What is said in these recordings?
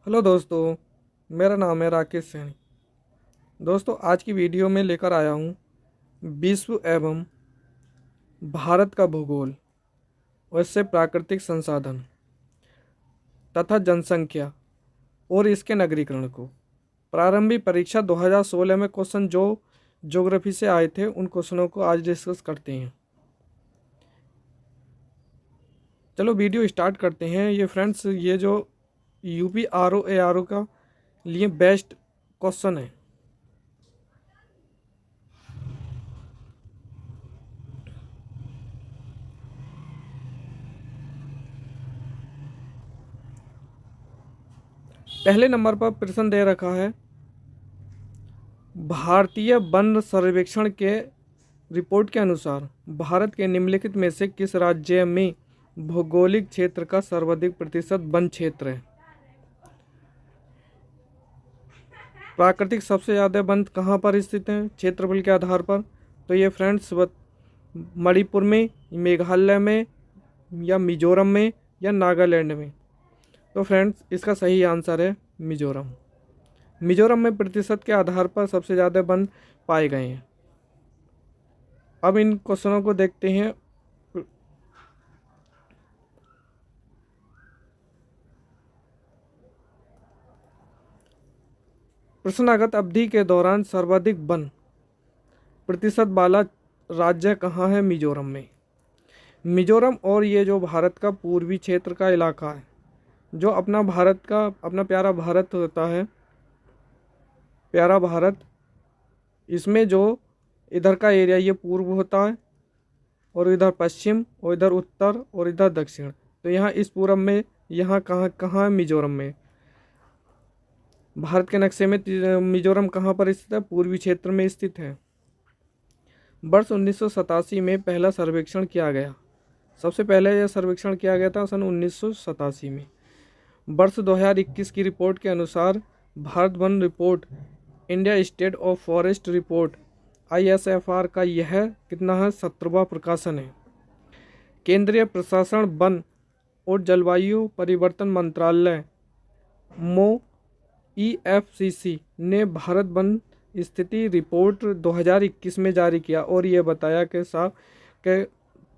Hello दोस्तों, मेरा नाम है राकेश सैनी। दोस्तों, आज की वीडियो में लेकर आया हूँ विश्व एवं भारत का भूगोल, वैसे प्राकृतिक संसाधन तथा जनसंख्या और इसके नगरीकरण को। प्रारंभिक परीक्षा 2016 में क्वेश्चन जो ज्योग्राफी से आए थे, उन क्वेश्चनों को आज डिस्कस करते हैं। चलो वीडियो स्टार्ट करते हैं। ये फ्रेंड्स, ये जो यूपी आर ओ का लिए बेस्ट क्वेश्चन है। पहले नंबर पर प्रश्न दे रखा है, भारतीय वन सर्वेक्षण के रिपोर्ट के अनुसार भारत के निम्नलिखित में से किस राज्य में भौगोलिक क्षेत्र का सर्वाधिक प्रतिशत वन क्षेत्र है। प्राकृतिक सबसे ज़्यादा वन कहाँ पर स्थित हैं क्षेत्रफल के आधार पर? तो ये फ्रेंड्स मणिपुर में, मेघालय में, या मिजोरम में, या नागालैंड में। तो फ्रेंड्स, इसका सही आंसर है मिजोरम। मिजोरम में प्रतिशत के आधार पर सबसे ज़्यादा वन पाए गए हैं। अब इन क्वेश्चनों को देखते हैं। प्रश्नागत अवधि के दौरान सर्वाधिक वन प्रतिशत वाला राज्य कहाँ है? मिजोरम में। मिजोरम और ये जो भारत का पूर्वी क्षेत्र का इलाका है, जो अपना भारत का अपना प्यारा भारत होता है, प्यारा भारत, इसमें जो इधर का एरिया ये पूर्व होता है, और इधर पश्चिम, और इधर उत्तर, और इधर दक्षिण। तो यहाँ इस पूरब में, यहाँ कहाँ कहाँ है? मिजोरम में। भारत के नक्शे में मिजोरम कहाँ पर स्थित है? पूर्वी क्षेत्र में स्थित है। वर्ष 1987 में पहला सर्वेक्षण किया गया। सबसे पहले यह सर्वेक्षण किया गया था सन 1987 में। वर्ष 2021 की रिपोर्ट के अनुसार Bharat one report, India state of forest report ISFR का यह कितना है? 17वां प्रकाशन है। केंद्रीय प्रशासन वन और जलवायु परिवर्तन मंत्रालय EFCC ने भारत वन स्थिति रिपोर्ट 2021 में जारी किया, और ये बताया कि साफ कि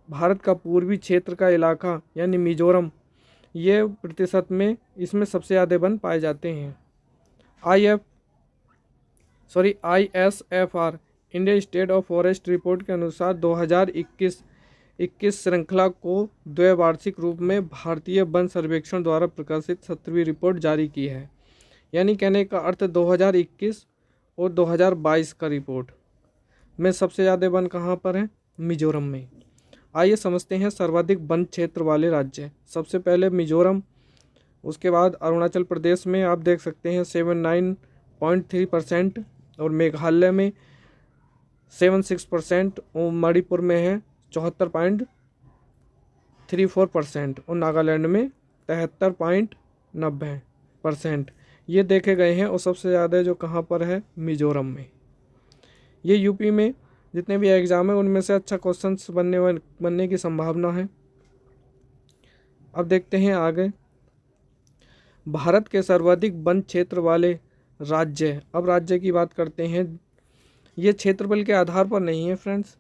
भारत का पूर्वी क्षेत्र का इलाका यानी मिजोरम, ये प्रतिशत में इसमें सबसे ज़्यादा वन पाए जाते हैं। ISFR India state of forest report के अनुसार 2021 श्रृंखला को द्वैवार्षिक रूप में भारतीय वन सर्वेक्षण द्वारा प्रकाशित 17वीं रिपोर्ट जारी की है। यानी कहने का अर्थ 2021 और 2022 का रिपोर्ट में सबसे ज़्यादा वन कहाँ पर है? मिजोरम में। आइए समझते हैं सर्वाधिक वन क्षेत्र वाले राज्य। सबसे पहले मिजोरम, उसके बाद अरुणाचल प्रदेश में आप देख सकते हैं 79.3%, और मेघालय में 76%, और मणिपुर में है 74.34%, और नागालैंड में 73.90%। ये देखे गए हैं। और सबसे ज़्यादा जो कहाँ पर है? मिजोरम में। ये यूपी में जितने भी एग्ज़ाम है उनमें से अच्छा क्वेश्चंस बनने की संभावना है। अब देखते हैं आगे, भारत के सर्वाधिक वन क्षेत्र वाले राज्य। अब राज्य की बात करते हैं। ये क्षेत्रफल के आधार पर नहीं है फ्रेंड्स।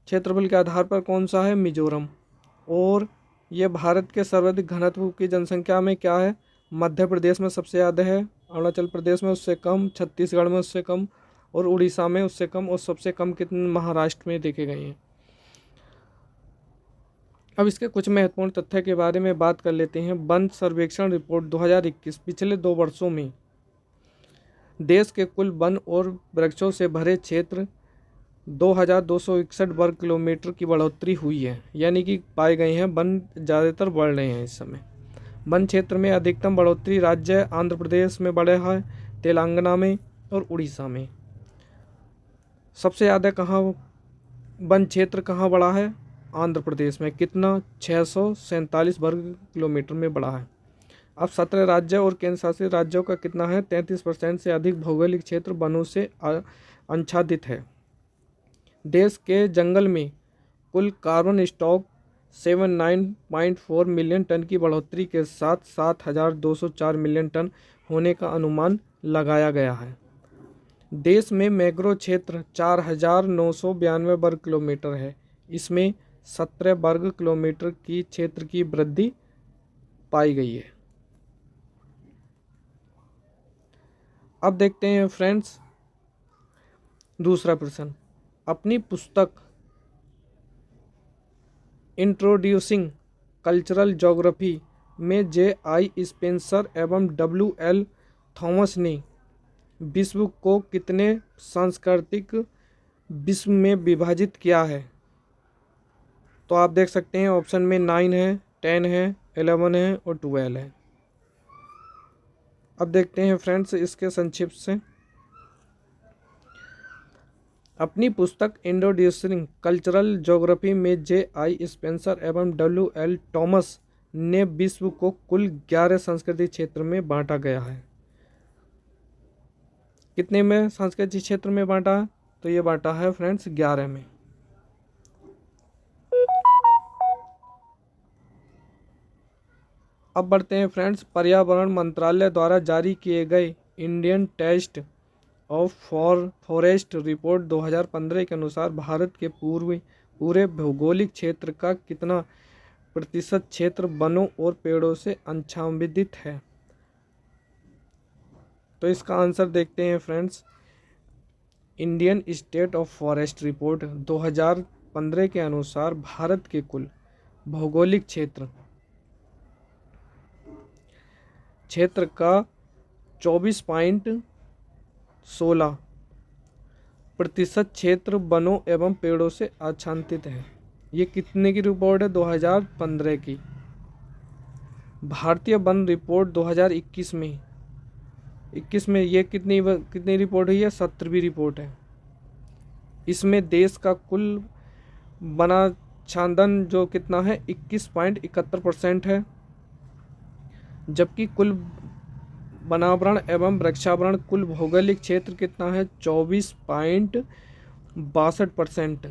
क्षेत्रफल के आधार पर कौन सा है? मिजोरम। और ये भारत के सर्वाधिक घनत्व की जनसंख्या में क्या है? मध्य प्रदेश में सबसे ज़्यादा है, अरुणाचल प्रदेश में उससे कम, छत्तीसगढ़ में उससे कम, और उड़ीसा में उससे कम, और सबसे कम कितने महाराष्ट्र में देखे गए हैं। अब इसके कुछ महत्वपूर्ण तथ्य के बारे में बात कर लेते हैं। वन सर्वेक्षण रिपोर्ट 2021 पिछले 2 वर्षों में देश के कुल वन और वृक्षों से भरे क्षेत्र 2261 वर्ग किलोमीटर की बढ़ोतरी हुई है। यानी कि पाए गए हैं वन ज़्यादातर बढ़ रहे हैं इस समय। वन क्षेत्र में अधिकतम बढ़ोतरी राज्य आंध्र प्रदेश में बढ़ा है, तेलंगाना में, और उड़ीसा में। सबसे ज़्यादा कहाँ वन क्षेत्र कहाँ बढ़ा है? आंध्र प्रदेश में। कितना? 647 वर्ग किलोमीटर में बढ़ा है। अब 17 राज्य और केंद्र शासित राज्यों का कितना है? 33% से अधिक भौगोलिक क्षेत्र वनों से आच्छादित है। देश के जंगल में कुल कार्बन स्टॉक 79.4 मिलियन टन की बढ़ोतरी के साथ 7,204 मिलियन टन होने का अनुमान लगाया गया है। देश में मैंग्रोव क्षेत्र 4,992 वर्ग किलोमीटर है। इसमें 17 वर्ग किलोमीटर की क्षेत्र की वृद्धि पाई गई है। अब देखते हैं फ्रेंड्स दूसरा प्रश्न। अपनी पुस्तक इंट्रोड्यूसिंग कल्चरल ज्योग्राफी में J.I. स्पेंसर एवं W.L. थॉमस ने विश्व को कितने सांस्कृतिक विश्व में विभाजित किया है? तो आप देख सकते हैं ऑप्शन में 9 है, 10 है, 11 है और 12 है। अब देखते हैं फ्रेंड्स इसके संक्षिप्त से। अपनी पुस्तक इंट्रोड्यूसिंग कल्चरल ज्योग्राफी में J.I. स्पेंसर एवं W.L. थॉमस ने विश्व को कुल 11 सांस्कृतिक क्षेत्र में बांटा गया है। कितने में सांस्कृतिक क्षेत्र में बांटा है? तो ये बांटा है फ्रेंड्स 11 में। अब बढ़ते हैं फ्रेंड्स पर्यावरण मंत्रालय द्वारा जारी किए गए Indian state of forest report 2015 के अनुसार भारत के पूरे भौगोलिक क्षेत्र का कितना प्रतिशत क्षेत्र वनों और पेड़ों से आच्छादित है? तो इसका आंसर देखते हैं friends. Indian state of forest report 2015 के अनुसार भारत के कुल भौगोलिक क्षेत्र का 24.16% क्षेत्र वनों एवं पेड़ों से आच्छादित है। ये कितने की रिपोर्ट है? 2015 की। भारतीय वन रिपोर्ट 2021 में ये कितनी रिपोर्ट हुई है? 17वीं रिपोर्ट है। इसमें देश का कुल वनाच्छादन जो कितना है 21.71% है, जबकि कुल वनावरण एवं वृक्षावरण कुल भौगोलिक क्षेत्र कितना है 24.62%।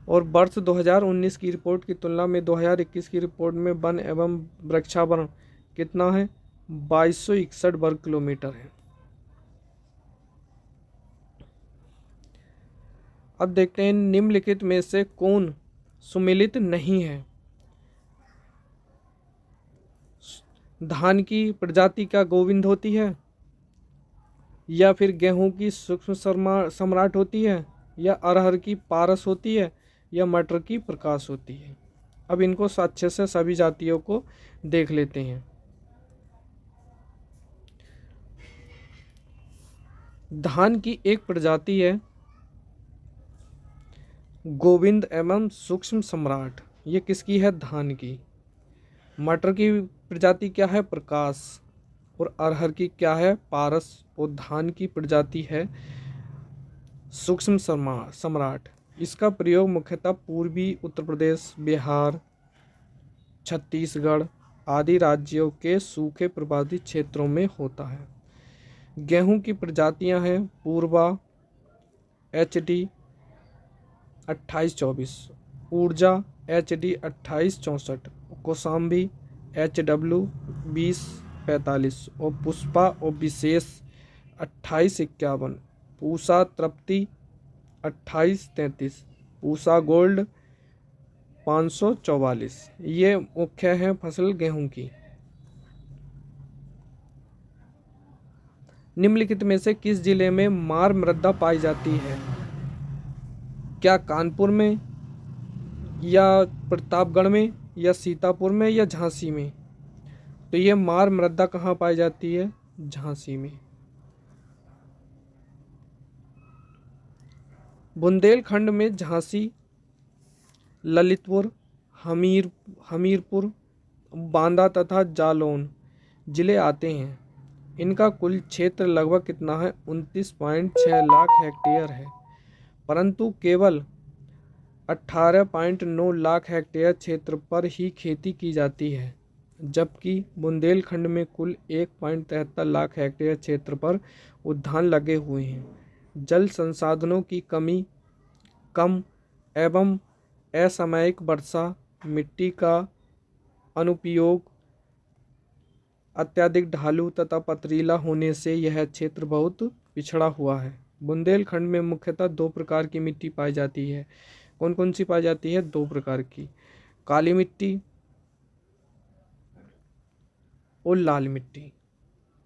और वर्ष 2019 की रिपोर्ट की तुलना में 2021 की रिपोर्ट में वन एवं वृक्षावरण कितना है 2261 वर्ग किलोमीटर है। अब देखते हैं निम्नलिखित में से कौन सुमेलित नहीं है? धान की प्रजाति क्या गोविंद होती है, या फिर गेहूं की सूक्ष्म सम्राट होती है, या अरहर की पारस होती है, या मटर की प्रकाश होती है? अब इनको अच्छे से सभी जातियों को देख लेते हैं। धान की एक प्रजाति है गोविंद एवं सूक्ष्म सम्राट, ये किसकी है? धान की। मटर की प्रजाति क्या है? प्रकाश। और अरहर की क्या है? पारस। और धान की प्रजाति है सूक्ष्म सम्राट। इसका प्रयोग मुख्यतः पूर्वी उत्तर प्रदेश, बिहार, छत्तीसगढ़ आदि राज्यों के सूखे प्रभावित क्षेत्रों में होता है। गेहूं की प्रजातियां हैं पूर्वा HD 2824, ऊर्जा HD 2864, कौशाम्बी HW 2045 और पुष्पा और विशेष 2851, पूसा तृप्ति 2833, पूसा गोल्ड 544। ये मुख्य है फसल गेहूं की। निम्नलिखित में से किस जिले में मार मृदा पाई जाती है? क्या कानपुर में, या प्रतापगढ़ में, या सीतापुर में, या झांसी में? तो ये मार मृदा कहाँ पाई जाती है? झांसी में। बुंदेलखंड में झांसी, ललितपुर, हमीरपुर, बांदा तथा जालौन जिले आते हैं। इनका कुल क्षेत्र लगभग कितना है? 29.6 लाख हेक्टेयर है, परंतु केवल 18.9 लाख हेक्टेयर क्षेत्र पर ही खेती की जाती है, जबकि बुंदेलखंड में कुल 1.73 लाख हेक्टेयर क्षेत्र पर उद्यान लगे हुए हैं। जल संसाधनों की कम एवं असामयिक वर्षा मिट्टी का अनुपयोग अत्यधिक ढालू तथा पथरीला होने से यह क्षेत्र बहुत पिछड़ा हुआ है। बुंदेलखंड में मुख्यतः दो प्रकार की मिट्टी पाई जाती है। कौन कौन सी पाई जाती है? दो प्रकार की, काली मिट्टी और लाल मिट्टी।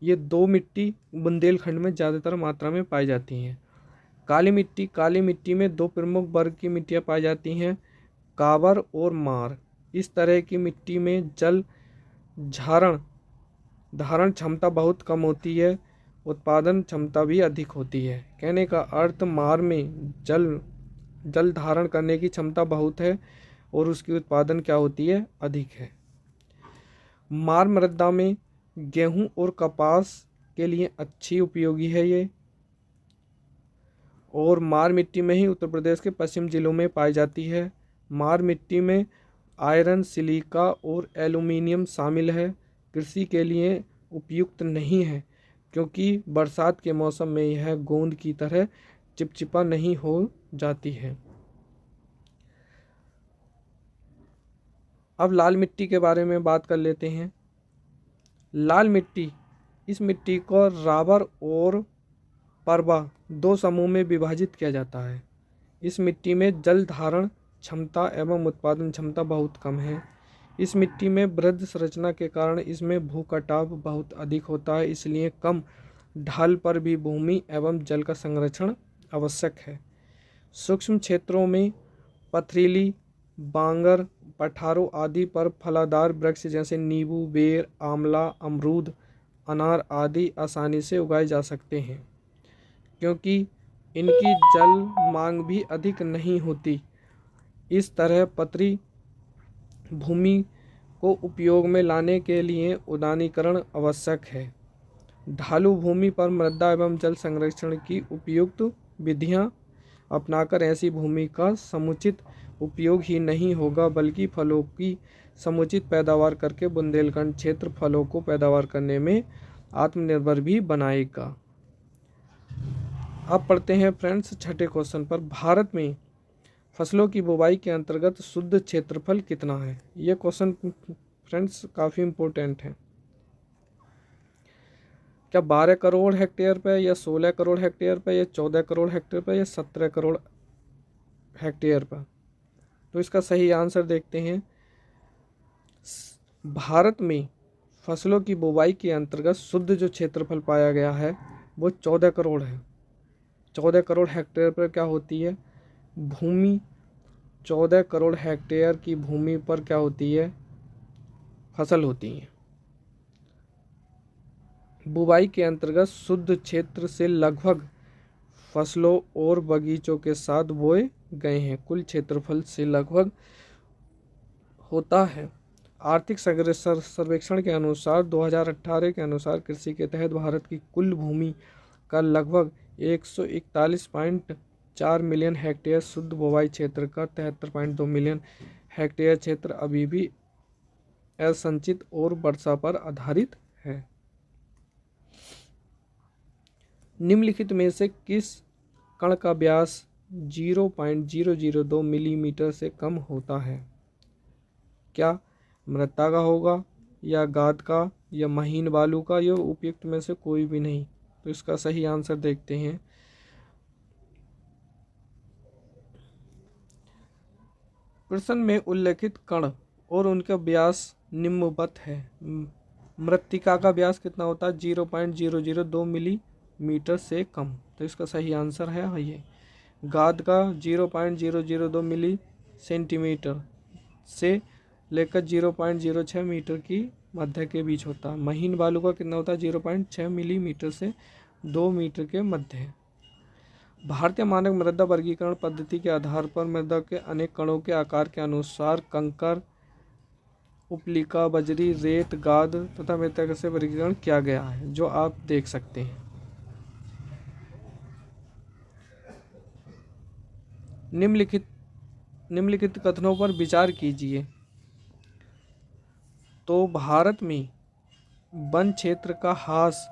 ये दो मिट्टी बुंदेलखंड में ज़्यादातर मात्रा में पाई जाती हैं। काली मिट्टी में दो प्रमुख वर्ग की मिट्टियाँ पाई जाती हैं, काबर और मार। इस तरह की मिट्टी में जल धारण क्षमता बहुत कम होती है, उत्पादन क्षमता भी अधिक होती है। कहने का अर्थ, मार में जल धारण करने की क्षमता बहुत है और उसकी उत्पादन क्या होती है? अधिक है। मार मृदा में गेहूं और कपास के लिए अच्छी उपयोगी है ये, और मार मिट्टी में ही उत्तर प्रदेश के पश्चिम जिलों में पाई जाती है। मार मिट्टी में आयरन, सिलिका और एल्यूमीनियम शामिल है। कृषि के लिए उपयुक्त नहीं है क्योंकि बरसात के मौसम में यह गोंद की तरह चिपचिपा नहीं हो जाती है। अब लाल मिट्टी के बारे में बात कर लेते हैं। लाल मिट्टी, इस मिट्टी को राबर और परबा दो समूह में विभाजित किया जाता है। इस मिट्टी में जल धारण क्षमता एवं उत्पादन क्षमता बहुत कम है। इस मिट्टी में वृहद संरचना के कारण इसमें भू कटाव बहुत अधिक होता है, इसलिए कम ढाल पर भी भूमि एवं जल का संरक्षण आवश्यक है। सूक्ष्म क्षेत्रों में पथरीली, बांगर, पठारों आदि पर फलादार वृक्ष जैसे नींबू, बेर, आंवला, अमरूद, अनार आदि आसानी से उगाए जा सकते हैं क्योंकि इनकी जल मांग भी अधिक नहीं होती। इस तरह पथरी भूमि को उपयोग में लाने के लिए उदानीकरण आवश्यक है। ढालू भूमि पर मृदा एवं जल संरक्षण की उपयुक्त विधियां अपनाकर ऐसी भूमि का समुचित उपयोग ही नहीं होगा बल्कि फलों की समुचित पैदावार करके बुंदेलखंड क्षेत्र फलों को पैदावार करने में आत्मनिर्भर भी बनाएगा। अब पढ़ते हैं फ्रेंड्स छठे क्वेश्चन पर। भारत में फसलों की बुवाई के अंतर्गत शुद्ध क्षेत्रफल कितना है? यह क्वेश्चन फ्रेंड्स काफ़ी इम्पोर्टेंट है। क्या 12 करोड़ हेक्टेयर पे, या 16 करोड़ हेक्टेयर पे, या 14 करोड़ हेक्टेयर पे, या 17 करोड़ हेक्टेयर पर? तो इसका सही आंसर देखते हैं। भारत में फसलों की बुवाई के अंतर्गत शुद्ध जो क्षेत्रफल पाया गया है वो 14 करोड़ है। 14 करोड़ हेक्टेयर पर क्या होती है भूमि? 14 करोड़ हेक्टेयर की भूमि पर क्या होती है? फसल होती है। बुवाई के अंतर्गत शुद्ध क्षेत्र से लगभग फसलों और बगीचों के साथ बोए गए हैं कुल क्षेत्रफल से लगभग होता है। आर्थिक सर्वेक्षण के अनुसार 2018 के अनुसार कृषि के तहत भारत की कुल भूमि का लगभग 141.4 मिलियन हेक्टेयर शुद्ध बुवाई क्षेत्र का 73.2 मिलियन हेक्टेयर क्षेत्र अभी भी असंचित और वर्षा पर आधारित है। निम्नलिखित में से किस कण का व्यास 0.002 मिलीमीटर से कम होता है? क्या मृत्ता का होगा, या गाद का, या महीन बालू का, या उपयुक्त में से कोई भी नहीं? तो इसका सही आंसर देखते हैं। प्रश्न में उल्लेखित कण और उनका व्यास निम्नवत है। मृत्तिका का व्यास कितना होता है? 0.002 मिलीमीटर से कम। तो इसका सही आंसर है ये। गाद का 0.002 मिली सेंटीमीटर से लेकर 0.06 मीटर की मध्य के बीच होता है। महीन बालू का कितना होता है? 0.6 मिलीमीटर से 2 मीटर के मध्य है। भारतीय मानक मृदा वर्गीकरण पद्धति के आधार पर मृदा के अनेक कणों के आकार के अनुसार कंकर, उपलिका, बजरी, रेत, गाद तथा मृत्तिका से वर्गीकरण किया गया है, जो आप देख सकते हैं। निम्नलिखित कथनों पर विचार कीजिए। तो भारत में वन क्षेत्र का ह्रास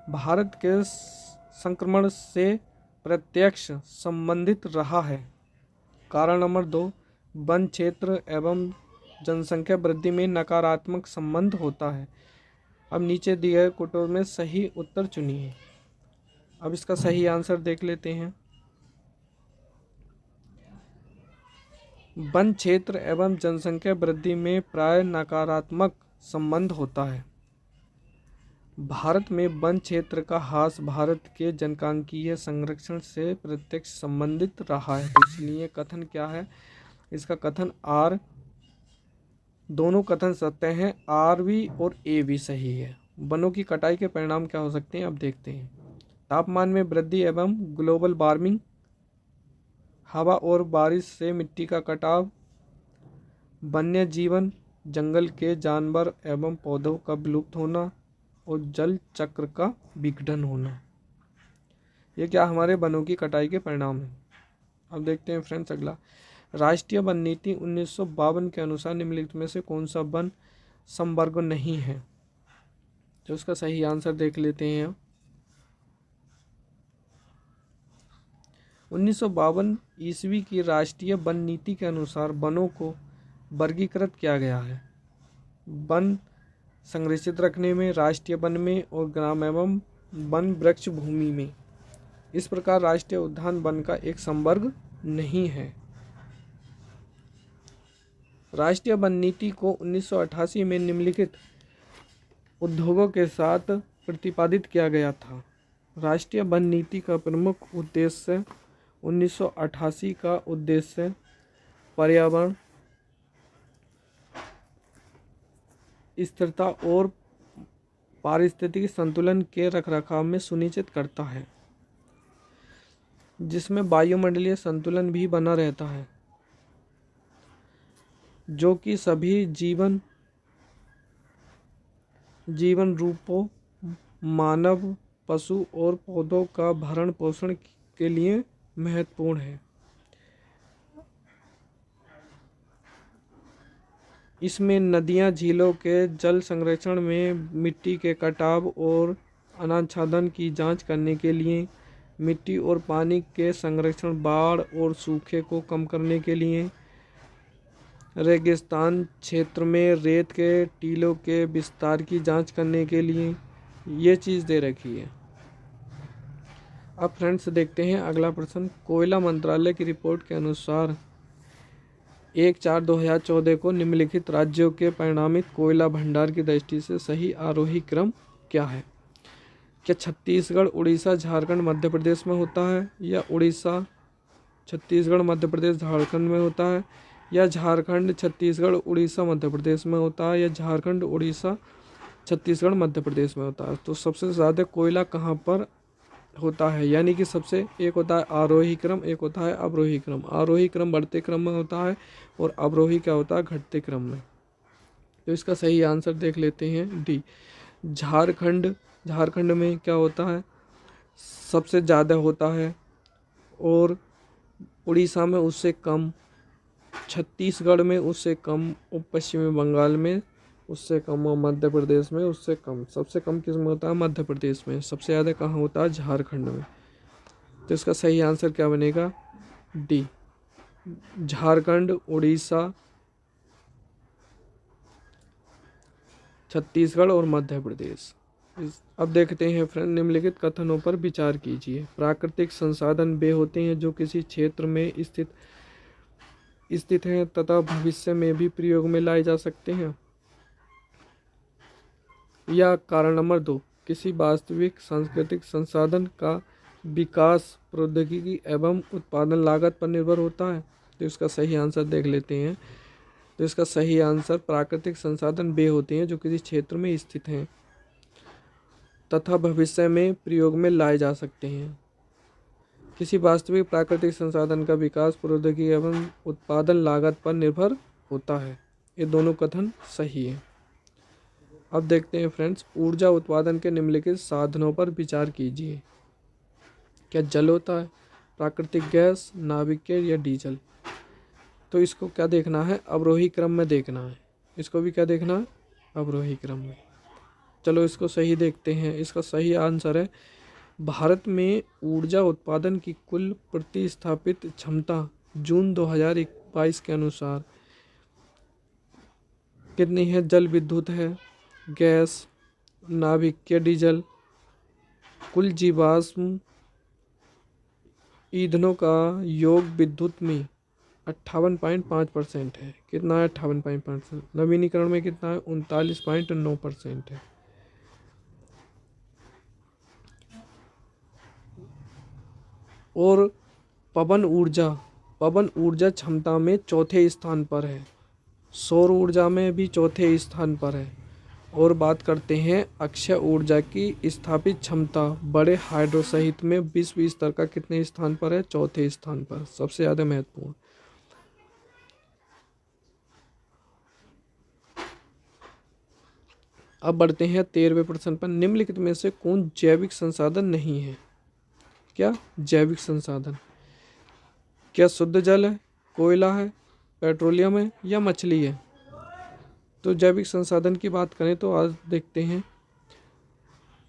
भारत के संक्रमण से प्रत्यक्ष संबंधित रहा है। कारण नंबर 2, वन क्षेत्र एवं जनसंख्या वृद्धि में नकारात्मक संबंध होता है। अब नीचे दिए गए कोटों में सही उत्तर चुनिए। अब इसका सही आंसर देख लेते हैं। वन क्षेत्र एवं जनसंख्या वृद्धि में प्राय नकारात्मक संबंध होता है। भारत में वन क्षेत्र का ह्रास भारत के जनसांख्यिकीय संरक्षण से प्रत्यक्ष संबंधित रहा है। तो इसलिए कथन क्या है? इसका कथन आर, दोनों कथन सत्य हैं। आर भी और ए भी सही है। वनों की कटाई के परिणाम क्या हो सकते हैं, अब देखते हैं। तापमान में वृद्धि एवं ग्लोबल वार्मिंग, हवा और बारिश से मिट्टी का कटाव, वन्य जीवन, जंगल के जानवर एवं पौधों का विलुप्त होना और जल चक्र का विघटन होना। ये क्या हमारे वनों की कटाई के परिणाम हैं। अब देखते हैं फ्रेंड्स अगला। राष्ट्रीय वन नीति 1952 के अनुसार निम्नलिखित में से कौन सा वन संवर्ग नहीं है? तो उसका सही आंसर देख लेते हैं। 1952 ईस्वी की राष्ट्रीय वन नीति के अनुसार वनों को वर्गीकृत किया गया है। वन संरक्षित रखने में, राष्ट्रीय वन में और ग्राम एवं वन वृक्ष भूमि में। इस प्रकार राष्ट्रीय उद्यान वन का एक संवर्ग नहीं है। राष्ट्रीय वन नीति को 1988 में निम्नलिखित उद्योगों के साथ प्रतिपादित किया गया था। राष्ट्रीय वन नीति का प्रमुख उद्देश्य 1988 का उद्देश्य पर्यावरण स्थिरता और पारिस्थितिकी संतुलन के रखरखाव में सुनिश्चित करता है, जिसमें वायुमंडलीय संतुलन भी बना रहता है, जो कि सभी जीवन रूपों, मानव, पशु और पौधों का भरण पोषण के लिए महत्वपूर्ण है। इसमें नदियां, झीलों के जल संरक्षण में, मिट्टी के कटाव और अनाच्छादन की जांच करने के लिए, मिट्टी और पानी के संरक्षण, बाढ़ और सूखे को कम करने के लिए, रेगिस्तान क्षेत्र में रेत के टीलों के विस्तार की जांच करने के लिए ये चीज़ दे रखी है। अब फ्रेंड्स देखते हैं अगला प्रश्न। कोयला मंत्रालय की रिपोर्ट के अनुसार 1/4/2014 को निम्नलिखित राज्यों के परिणामित कोयला भंडार की दृष्टि से सही आरोही क्रम क्या है? क्या छत्तीसगढ़, उड़ीसा, झारखंड, मध्य प्रदेश में होता है, या उड़ीसा, छत्तीसगढ़, मध्य प्रदेश, झारखंड में होता है, या झारखंड, छत्तीसगढ़, उड़ीसा, मध्य प्रदेश में होता है, या झारखंड, उड़ीसा, छत्तीसगढ़, मध्य प्रदेश में होता है? तो सबसे ज़्यादा कोयला कहाँ पर होता है? यानी कि सबसे एक होता है आरोही क्रम, एक होता है अवरोही क्रम। आरोही क्रम बढ़ते क्रम में होता है और अवरोही क्या होता है, घटते क्रम में। तो इसका सही आंसर देख लेते हैं डी, झारखंड में क्या होता है, सबसे ज़्यादा होता है, और उड़ीसा में उससे कम, छत्तीसगढ़ में उससे कम, और पश्चिमी बंगाल में उससे कम, और मध्य प्रदेश में उससे कम। सबसे कम किस में होता है, मध्य प्रदेश में। सबसे ज़्यादा कहाँ होता है, झारखंड में। तो इसका सही आंसर क्या बनेगा, डी, झारखंड, उड़ीसा, छत्तीसगढ़ और मध्य प्रदेश। अब देखते हैं फ्रेंड, निम्नलिखित कथनों पर विचार कीजिए। प्राकृतिक संसाधन वे होते हैं जो किसी क्षेत्र में स्थित हैं तथा भविष्य में भी प्रयोग में लाए जा सकते हैं। या कारण नंबर 2, किसी वास्तविक सांस्कृतिक संसाधन का विकास प्रौद्योगिकी एवं उत्पादन लागत पर निर्भर होता है। तो इसका सही आंसर देख लेते हैं। तो इसका सही आंसर प्राकृतिक संसाधन वे होते हैं जो किसी क्षेत्र में स्थित हैं तथा भविष्य में प्रयोग में लाए जा सकते हैं। किसी वास्तविक प्राकृतिक संसाधन का विकास प्रौद्योगिकी एवं उत्पादन लागत पर निर्भर होता है। ये दोनों कथन सही है। अब देखते हैं फ्रेंड्स, ऊर्जा उत्पादन के निम्नलिखित साधनों पर विचार कीजिए। क्या जल होता है, प्राकृतिक गैस, नाभिकीय या डीजल? तो इसको क्या देखना है, अवरोही क्रम में देखना है। इसको भी क्या देखना है, अवरोही क्रम में। चलो इसको सही देखते हैं। इसका सही आंसर है, भारत में ऊर्जा उत्पादन की कुल प्रतिस्थापित क्षमता जून 2021 2022 के अनुसार कितनी है? जल विद्युत है, गैस, नाभिकीय डीजल, कुल जीवाश्म ईंधनों का योग विद्युत में 58.5% है। कितना है? 58.5%। नवीनीकरण में कितना है? 39.9% है। और पवन ऊर्जा क्षमता में चौथे स्थान पर है। सौर ऊर्जा में भी चौथे स्थान पर है। और बात करते हैं अक्षय ऊर्जा की स्थापित क्षमता, बड़े हाइड्रो सहित में विश्व स्तर का कितने स्थान पर है? चौथे स्थान पर, सबसे ज़्यादा महत्वपूर्ण। अब बढ़ते हैं 13वें प्रश्न पर। निम्नलिखित में से कौन जैविक संसाधन नहीं है? क्या जैविक संसाधन? क्या शुद्ध जल है, कोयला है, पेट्रोलियम है या मछली है? तो जैविक संसाधन की बात करें तो आज देखते हैं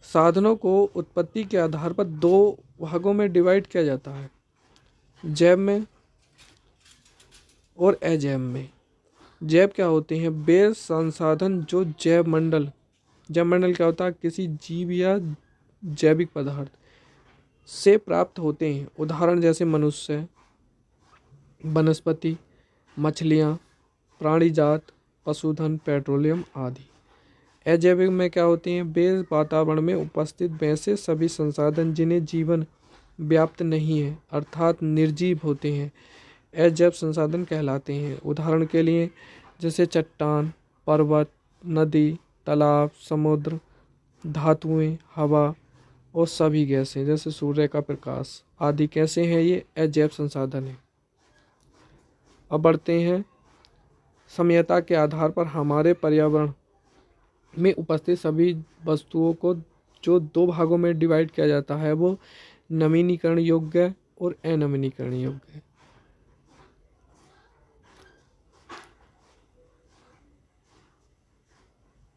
साधनों को उत्पत्ति के आधार पर दो भागों में डिवाइड किया जाता है, जैव में और अजैव में। जैव क्या होते हैं? वे संसाधन जो जैव मंडल क्या होता है? किसी जीव या जैविक पदार्थ से प्राप्त होते हैं। उदाहरण जैसे मनुष्य, वनस्पति, मछलियाँ, प्राणी जात, पशुधन, पेट्रोलियम आदि। अजैविक में क्या होते हैं? वे वातावरण में उपस्थित वैसे सभी संसाधन जिन्हें जीवन व्याप्त नहीं है, अर्थात निर्जीव होते हैं, अजैव संसाधन कहलाते हैं। उदाहरण के लिए जैसे चट्टान, पर्वत, नदी, तालाब, समुद्र, धातुएं, हवा और सभी गैसें जैसे सूर्य का प्रकाश आदि कैसे हैं? ये अजैव संसाधन है। अब बढ़ते हैं समयता के आधार पर हमारे पर्यावरण में उपस्थित सभी वस्तुओं को जो दो भागों में डिवाइड किया जाता है वो नवीनीकरण योग्य और अनवीनीकरण योग्य है।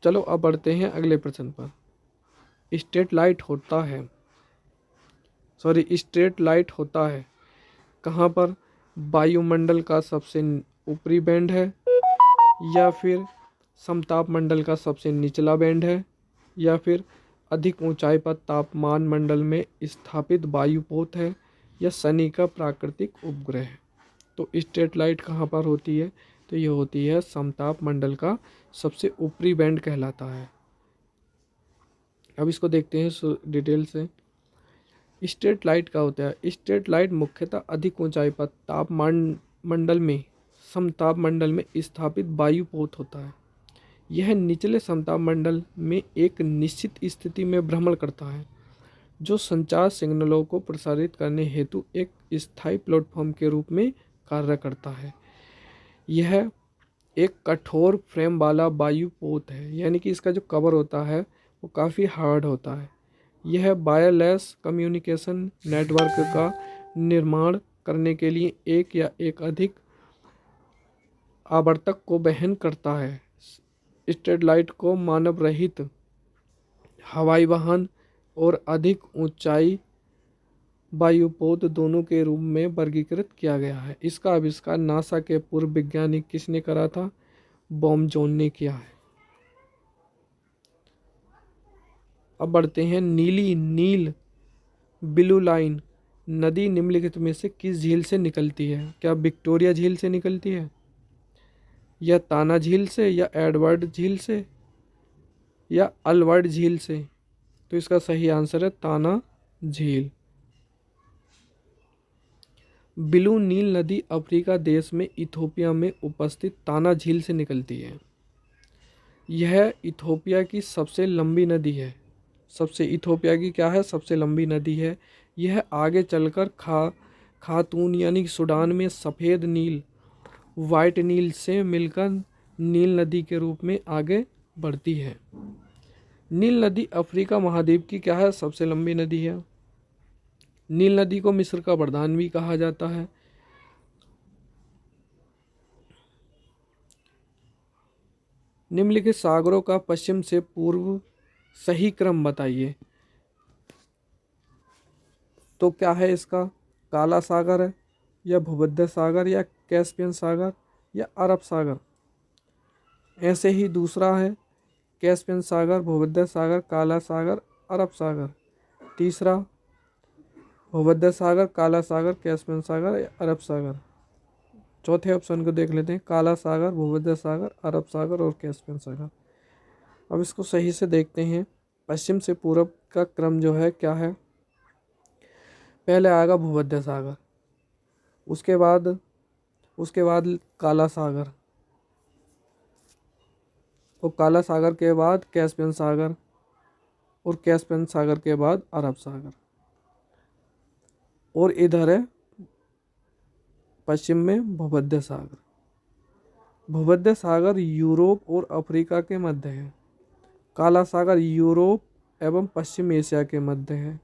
चलो अब बढ़ते हैं अगले प्रश्न पर। स्ट्रेट लाइट होता है कहाँ पर? वायुमंडल का सबसे ऊपरी बैंड है, या फिर समताप मंडल का सबसे निचला बैंड है, या फिर अधिक ऊंचाई पर तापमान मंडल में स्थापित वायुपोत है, या शनि का प्राकृतिक उपग्रह है। तो स्ट्रेट लाइट कहाँ पर होती है? तो ये होती है समताप मंडल का सबसे ऊपरी बैंड कहलाता है। अब इसको देखते हैं डिटेल से। स्ट्रेट लाइट क्या होता है? स्ट्रेट लाइट मुख्यतः अधिक ऊंचाई पर तापमान मंडल में समताप मंडल में स्थापित वायुपोत होता है। यह निचले समताप मंडल में एक निश्चित स्थिति में भ्रमण करता है, जो संचार सिग्नलों को प्रसारित करने हेतु एक स्थायी प्लेटफॉर्म के रूप में कार्य करता है। यह एक कठोर फ्रेम वाला वायुपोत है, यानी कि इसका जो कवर होता है वो काफ़ी हार्ड होता है। यह वायरलेस कम्युनिकेशन नेटवर्क का निर्माण करने के लिए एक या एक अधिक आवर्तक को वहन करता है। स्ट्रेट लाइट को मानव रहित हवाई वाहन और अधिक ऊंचाई वायुपोत दोनों के रूप में वर्गीकृत किया गया है। इसका आविष्कार नासा के पूर्व वैज्ञानिक किसने करा था? बॉम जॉन ने किया है। अब बढ़ते हैं नील ब्लू लाइन नदी निम्नलिखित में से किस झील से निकलती है? क्या विक्टोरिया झील से निकलती है, या ताना झील से, या एडवर्ड झील से, या अल्बर्ट झील से? तो इसका सही आंसर है ताना झील। ब्लू नील नदी अफ्रीका देश में इथोपिया में उपस्थित ताना झील से निकलती है। यह इथोपिया की सबसे लंबी नदी है। इथोपिया की क्या है? सबसे लंबी नदी है। यह आगे चलकर खातून यानी सूडान में सफ़ेद नील वाइट नील से मिलकर नील नदी के रूप में आगे बढ़ती है। नील नदी अफ्रीका महाद्वीप की क्या है? सबसे लंबी नदी है। नील नदी को मिस्र का वरदान भी कहा जाता है। निम्नलिखित सागरों का पश्चिम से पूर्व सही क्रम बताइए। तो क्या है इसका? काला सागर है, या भूमध्य सागर या कैस्पियन सागर या अरब सागर। ऐसे ही दूसरा है कैस्पियन सागर, भूमध्य सागर, काला सागर, अरब सागर। तीसरा भूमध्य सागर, काला सागर, कैस्पियन सागर या अरब सागर। चौथे ऑप्शन को देख लेते हैं, काला सागर, भूमध्य सागर, अरब सागर और कैस्पियन सागर। अब इसको सही से देखते हैं। पश्चिम से पूरब का क्रम जो है क्या है, पहले आएगा भूमध्य सागर, उसके बाद काला सागर, और काला सागर के बाद कैस्पियन सागर, और कैस्पियन सागर के बाद अरब सागर। और इधर है पश्चिम में भूमध्य सागर। भूमध्य सागर यूरोप और अफ्रीका के मध्य है। काला सागर यूरोप एवं पश्चिम एशिया के मध्य है।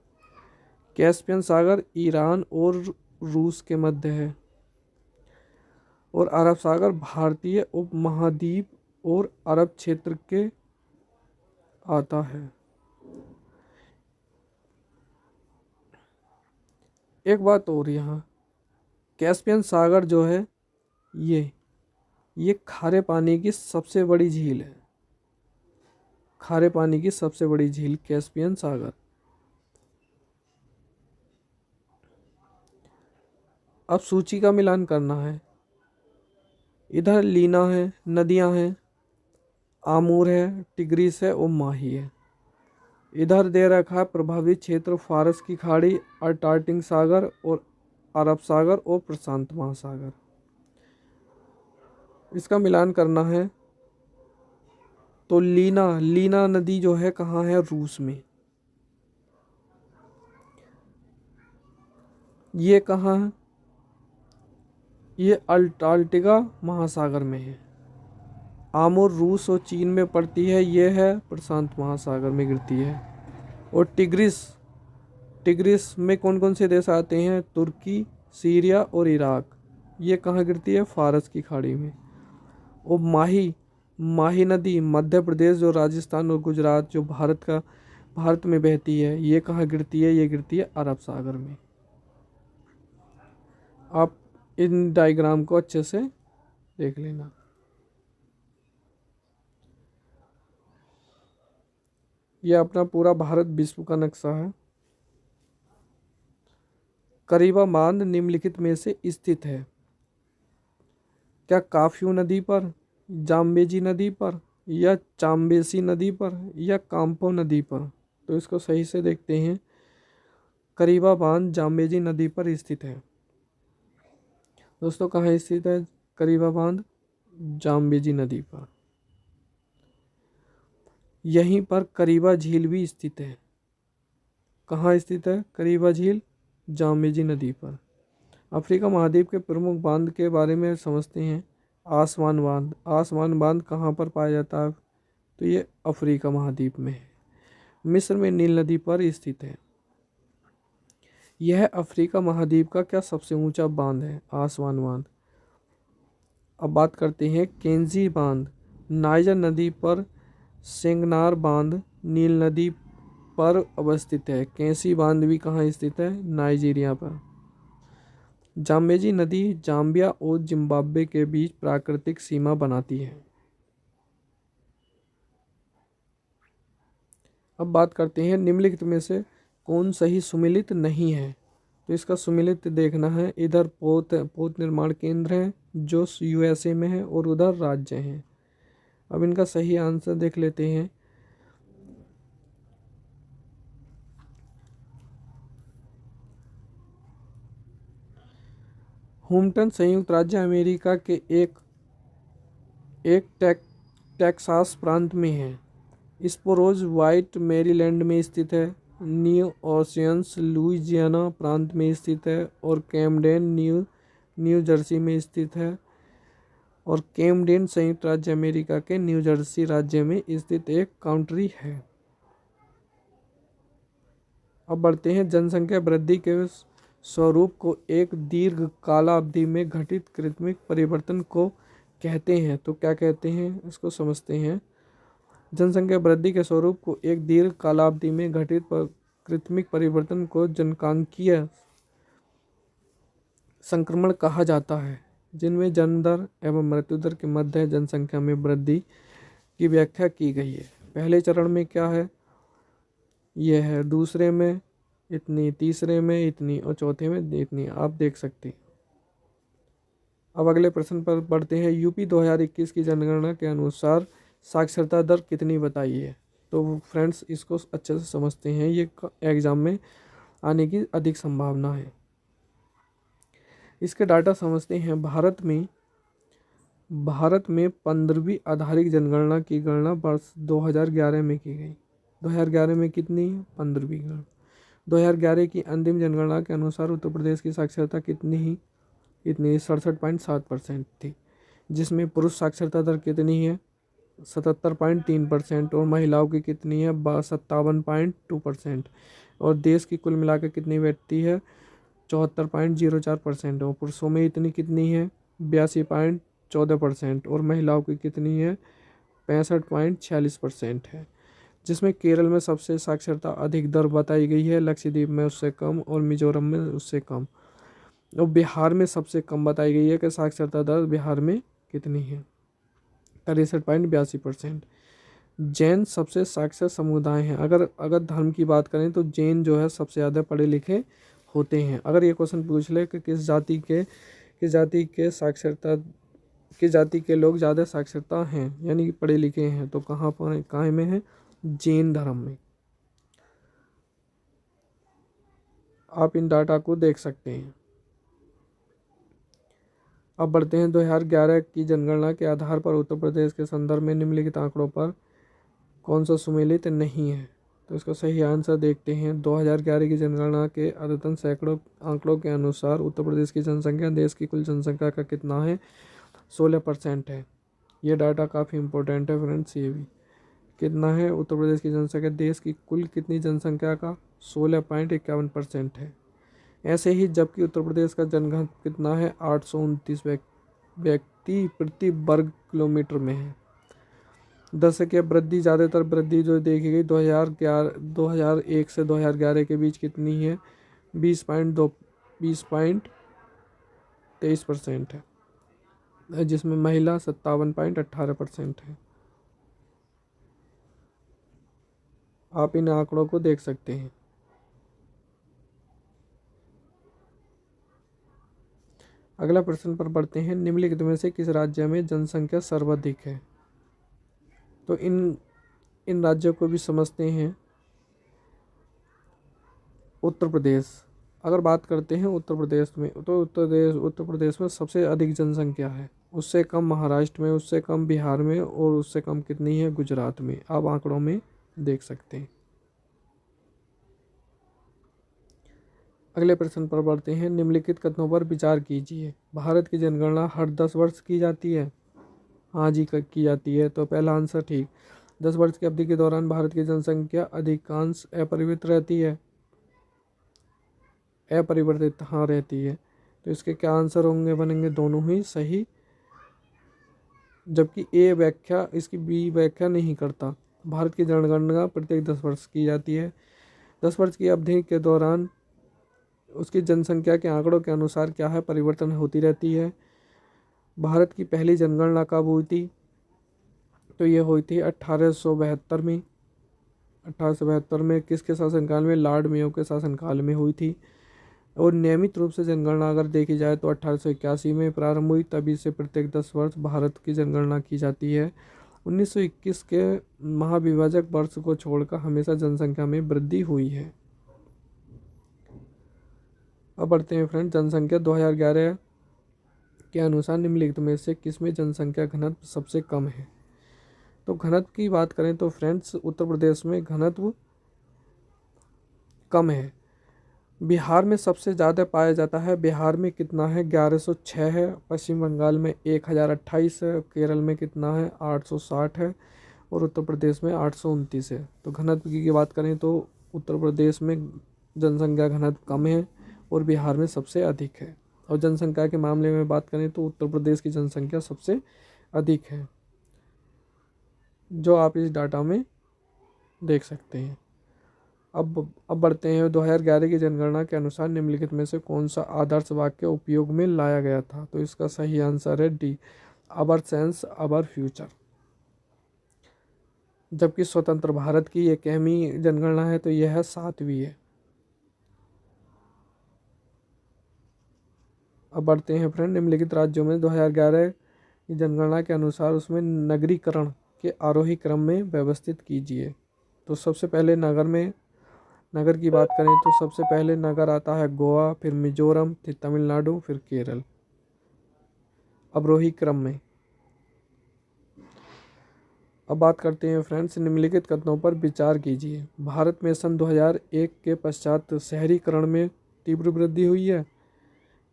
कैस्पियन सागर ईरान और रूस के मध्य है। और अरब सागर भारतीय उपमहाद्वीप और अरब क्षेत्र के आता है। एक बात और, यहाँ कैस्पियन सागर जो है ये खारे पानी की सबसे बड़ी झील है। खारे पानी की सबसे बड़ी झील कैस्पियन सागर। अब सूची का मिलान करना है। इधर लीना है, नदियां हैं, आमूर है, टिग्रिस है और माही है। इधर दे रखा है प्रभावित क्षेत्र फारस की खाड़ी, अर्कटिक सागर और अरब सागर और प्रशांत महासागर। इसका मिलान करना है तो लीना नदी जो है कहाँ है, रूस में। ये कहाँ है, ये अंटार्कटिका महासागर में है। आमूर रूस और चीन में पड़ती है, ये है प्रशांत महासागर में गिरती है। और टिग्रिस में कौन कौन से देश आते हैं, तुर्की, सीरिया और इराक। ये कहाँ गिरती है, फारस की खाड़ी में। और माही नदी मध्य प्रदेश जो राजस्थान और गुजरात जो भारत में बहती है, ये कहाँ गिरती है, ये गिरती है अरब सागर में। आप इन डायग्राम को अच्छे से देख लेना। यह अपना पूरा भारत विश्व का नक्शा है। करीबा बांध निम्नलिखित में से स्थित है। क्या काफ्यू नदी पर, जाम्बेजी नदी पर, या चाम्बेसी नदी पर, या काम्पो नदी पर। तो इसको सही से देखते हैं। करीबा बांध जाम्बेजी नदी पर स्थित है। दोस्तों कहाँ स्थित है करीबा बांध, जाम्बेजी नदी पर। यहीं पर करीबा झील भी स्थित है। कहाँ स्थित है करीबा झील, जाम्बेजी नदी पर। अफ्रीका महाद्वीप के प्रमुख बांध के बारे में समझते हैं। आसमान बांध कहाँ पर पाया जाता है, तो ये अफ्रीका महाद्वीप में है। मिस्र में नील नदी पर स्थित है। यह अफ्रीका महाद्वीप का क्या सबसे ऊंचा बांध है, आसमान बांध। अब बात करते हैं केंजी बांध, नाइजर नदी पर। सेंगनार बांध नील नदी पर अवस्थित है। कैंसी बांध भी कहाँ स्थित है, नाइजीरिया पर। जाम्बेजी नदी जाम्बिया और जिम्बाब्वे के बीच प्राकृतिक सीमा बनाती है। अब बात करते हैं निम्नलिखित में से कौन सही सुमेलित नहीं है। तो इसका सुमेलित देखना है। इधर पोत निर्माण केंद्र है जो यूएसए में है और उधर राज्य हैं। अब इनका सही आंसर देख लेते हैं। हुम्पटन संयुक्त राज्य अमेरिका के एक टेक्सास प्रांत में है। स्पोरोज व्हाइट मैरीलैंड में स्थित है। न्यू ऑर्लियंस लुइजियाना प्रांत में स्थित है। और कैमडेन न्यू जर्सी में स्थित है। और कैमडेन संयुक्त राज्य अमेरिका के न्यू जर्सी राज्य में स्थित एक काउंटी है। अब बढ़ते हैं जनसंख्या वृद्धि के स्वरूप को एक दीर्घ कालावधि में घटित कृत्रिम परिवर्तन को कहते हैं। तो क्या कहते हैं इसको समझते हैं। जनसंख्या वृद्धि के स्वरूप को एक दीर्घ कालावधि में घटित कृत्रिम परिवर्तन को जनसांख्यिकीय संक्रमण कहा जाता है, जिनमें जन्म दर एवं मृत्यु दर के मध्य जनसंख्या में वृद्धि की व्याख्या की गई है। पहले चरण में क्या है, यह है, दूसरे में इतनी, तीसरे में इतनी और चौथे में इतनी, आप देख सकते हैं। अब अगले प्रश्न पर बढ़ते हैं। यूपी 2021 की जनगणना के अनुसार साक्षरता दर कितनी बताई है। तो फ्रेंड्स इसको अच्छे से समझते हैं, ये एग्जाम में आने की अधिक संभावना है। इसके डाटा समझते हैं। भारत में 15वीं आधारिक जनगणना की गणना वर्ष 2011 में की गई। 2011 में कितनी, 15वीं गणना। 2011 की अंतिम जनगणना के अनुसार उत्तर प्रदेश की साक्षरता कितनी 67.7% थी, जिसमें पुरुष साक्षरता दर कितनी है 77.3% और महिलाओं की कितनी है 57.2% और देश की कुल मिलाकर कितनी बैठती है 74.04% और पुरुषों में इतनी कितनी है 82.14% और महिलाओं की कितनी है 65.46% है, जिसमें केरल में सबसे साक्षरता अधिक दर बताई गई है, लक्षद्वीप में उससे कम और मिजोरम में उससे कम, और बिहार में सबसे कम बताई गई है कि साक्षरता दर बिहार में कितनी है 63.82%। जैन सबसे साक्षर समुदाय हैं। अगर धर्म की बात करें तो जैन जो है सबसे ज़्यादा पढ़े लिखे होते हैं। अगर ये क्वेश्चन पूछ ले कि किस जाति के लोग ज़्यादा साक्षरता हैं यानी पढ़े लिखे हैं, तो कहाँ में है, जैन धर्म में। आप इन डाटा को देख सकते हैं। अब बढ़ते हैं 2011 की जनगणना के आधार पर उत्तर प्रदेश के संदर्भ में निम्नलिखित आंकड़ों पर कौन सा सुमेलित नहीं है। तो इसका सही आंसर देखते हैं। 2011 की जनगणना के अद्यतन सैकड़ों आंकड़ों के अनुसार उत्तर प्रदेश की जनसंख्या देश की कुल जनसंख्या का कितना है 16% है। ये डाटा काफ़ी इंपॉर्टेंट है फ्रेंड्स। ये भी कितना है, उत्तर प्रदेश की जनसंख्या देश की कुल कितनी जनसंख्या का 16.51% है। ऐसे ही जबकि उत्तर प्रदेश का जनघनत्व कितना है 829 व्यक्ति प्रति वर्ग किलोमीटर में है। दशकीय वृद्धि, ज़्यादातर वृद्धि जो देखी गई 2001 से 2011 के बीच कितनी है 20.23% है, जिसमें महिला 57.18% है। आप इन आंकड़ों को देख सकते हैं। अगला प्रश्न पर बढ़ते हैं। निम्नलिखित में से किस राज्य में जनसंख्या सर्वाधिक है। तो इन राज्यों को भी समझते हैं। उत्तर प्रदेश, अगर बात करते हैं उत्तर प्रदेश में, तो उत्तर प्रदेश में सबसे अधिक जनसंख्या है। उससे कम महाराष्ट्र में, उससे कम बिहार में और उससे कम कितनी है गुजरात में। आप आंकड़ों में देख सकते हैं। अगले प्रश्न पर बढ़ते हैं। निम्नलिखित कथनों पर विचार कीजिए। भारत की जनगणना हर 10 वर्ष की जाती है। हाँ जी की जाती है, तो पहला आंसर ठीक। 10 वर्ष की अवधि के दौरान भारत की जनसंख्या अधिकांश अपरिवर्तित रहती है। अपरिवर्तित हाँ रहती है, तो इसके क्या आंसर होंगे, बनेंगे दोनों ही सही, जबकि ए व्याख्या इसकी बी व्याख्या नहीं करता। भारत की जनगणना प्रत्येक 10 वर्ष की जाती है। 10 वर्ष की अवधि के दौरान उसकी जनसंख्या के आंकड़ों के अनुसार क्या है परिवर्तन होती रहती है। भारत की पहली जनगणना कब हुई थी, तो ये हुई थी 1872 में। 1872 में किसके शासनकाल में, लॉर्ड मेयो के शासनकाल में हुई थी। और नियमित रूप से जनगणना अगर देखी जाए तो 1881 में प्रारंभ हुई। तभी से प्रत्येक 10 वर्ष भारत की जनगणना की जाती है। 1921 के महाविभाजक वर्ष को छोड़कर हमेशा जनसंख्या में वृद्धि हुई है। अब बढ़ते हैं फ्रेंड। जनसंख्या 2011 के अनुसार निम्नलिखित में से किसमें जनसंख्या घनत्व सबसे कम है। तो घनत्व की बात करें तो फ्रेंड्स उत्तर प्रदेश में घनत्व कम है। बिहार में सबसे ज़्यादा पाया जाता है। बिहार में कितना है 1106 है। पश्चिम बंगाल में 1028 है। केरल में कितना है 860 है और उत्तर प्रदेश में 829 है। तो घनत्व की बात करें तो उत्तर प्रदेश में जनसंख्या घनत्व कम है और बिहार में सबसे अधिक है। और जनसंख्या के मामले में बात करें तो उत्तर प्रदेश की जनसंख्या सबसे अधिक है, जो आप इस डाटा में देख सकते हैं। अब बढ़ते हैं 2011 की जनगणना के अनुसार निम्नलिखित में से कौन सा आदर्श वाक्य उपयोग में लाया गया था। तो इसका सही आंसर है D, our census our future. जबकि स्वतंत्र भारत की ये 1वीं जनगणना है तो यह 7वीं है। अब बढ़ते हैं फ्रेंड, निम्नलिखित राज्यों में 2011 की जनगणना के अनुसार उसमें नगरीकरण के आरोही क्रम में व्यवस्थित कीजिए। तो सबसे पहले नगर की बात करें तो सबसे पहले नगर आता है गोवा, फिर मिजोरम, फिर तमिलनाडु, फिर केरल, अवरोही क्रम में। अब बात करते हैं फ्रेंड्स, निम्नलिखित कथनों पर विचार कीजिए। भारत में सन 2001 के पश्चात शहरीकरण में तीव्र वृद्धि हुई है।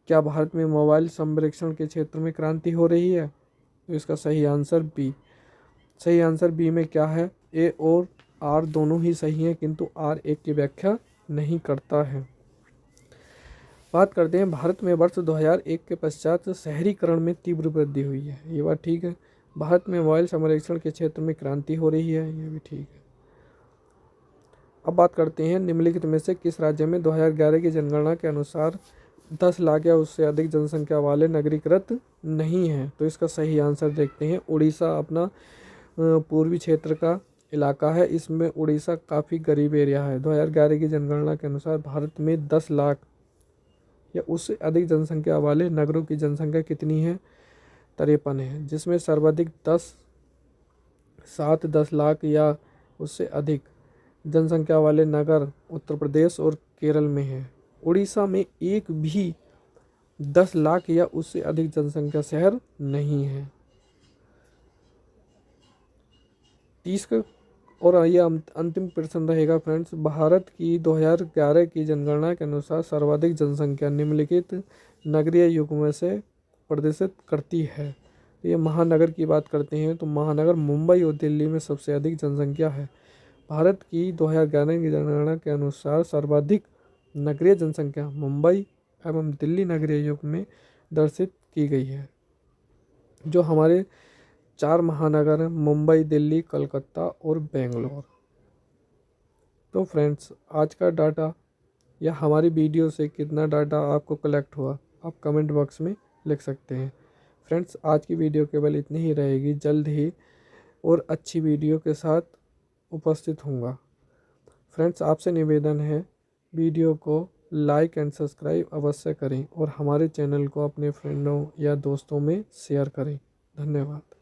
क्या भारत में मोबाइल संप्रेषण के क्षेत्र में क्रांति हो रही है। तो इसका सही आंसर बी। सही आंसर बी में क्या है, ए और आर दोनों ही सही हैं, किंतु आर एक की व्याख्या नहीं करता है। बात करते हैं भारत में वर्ष 2001 के पश्चात शहरीकरण में तीव्र वृद्धि हुई है। ये बात ठीक है। भारत में मोबाइल संप्रेषण के क्षेत्र में क्रांति हो रही है, ये भी ठीक है। अब बात करते हैं निम्नलिखित में से किस राज्य में 2011 की जनगणना के अनुसार 10 लाख या उससे अधिक जनसंख्या वाले नगरीकृत नहीं हैं। तो इसका सही आंसर देखते हैं। उड़ीसा अपना पूर्वी क्षेत्र का इलाका है, इसमें उड़ीसा काफ़ी गरीब एरिया है। 2011 की जनगणना के अनुसार भारत में 10 लाख या उससे अधिक जनसंख्या वाले नगरों की जनसंख्या कितनी है, 53 है, जिसमें सर्वाधिक 10 लाख या उससे अधिक जनसंख्या वाले नगर उत्तर प्रदेश और केरल में हैं। उड़ीसा में एक भी 10 लाख या उससे अधिक जनसंख्या शहर नहीं है। 30 और ये अंतिम प्रश्न रहेगा फ्रेंड्स, भारत की 2011 की जनगणना के अनुसार सर्वाधिक जनसंख्या निम्नलिखित नगरीय युग में से प्रदर्शित करती है। ये महानगर की बात करते हैं तो महानगर मुंबई और दिल्ली में सबसे अधिक जनसंख्या है। भारत की 2011 की जनगणना के अनुसार सर्वाधिक नगरीय जनसंख्या मुंबई एवं दिल्ली नगरीय युग में दर्शित की गई है। जो हमारे 4 महानगर हैं, मुंबई, दिल्ली, कलकत्ता और बेंगलोर। तो फ्रेंड्स, आज का डाटा या हमारी वीडियो से कितना डाटा आपको कलेक्ट हुआ आप कमेंट बॉक्स में लिख सकते हैं। फ्रेंड्स, आज की वीडियो केवल इतनी ही रहेगी। जल्द ही और अच्छी वीडियो के साथ उपस्थित होऊंगा। फ्रेंड्स, आपसे निवेदन है, वीडियो को लाइक एंड सब्सक्राइब अवश्य करें और हमारे चैनल को अपने फ्रेंडों या दोस्तों में शेयर करें। धन्यवाद।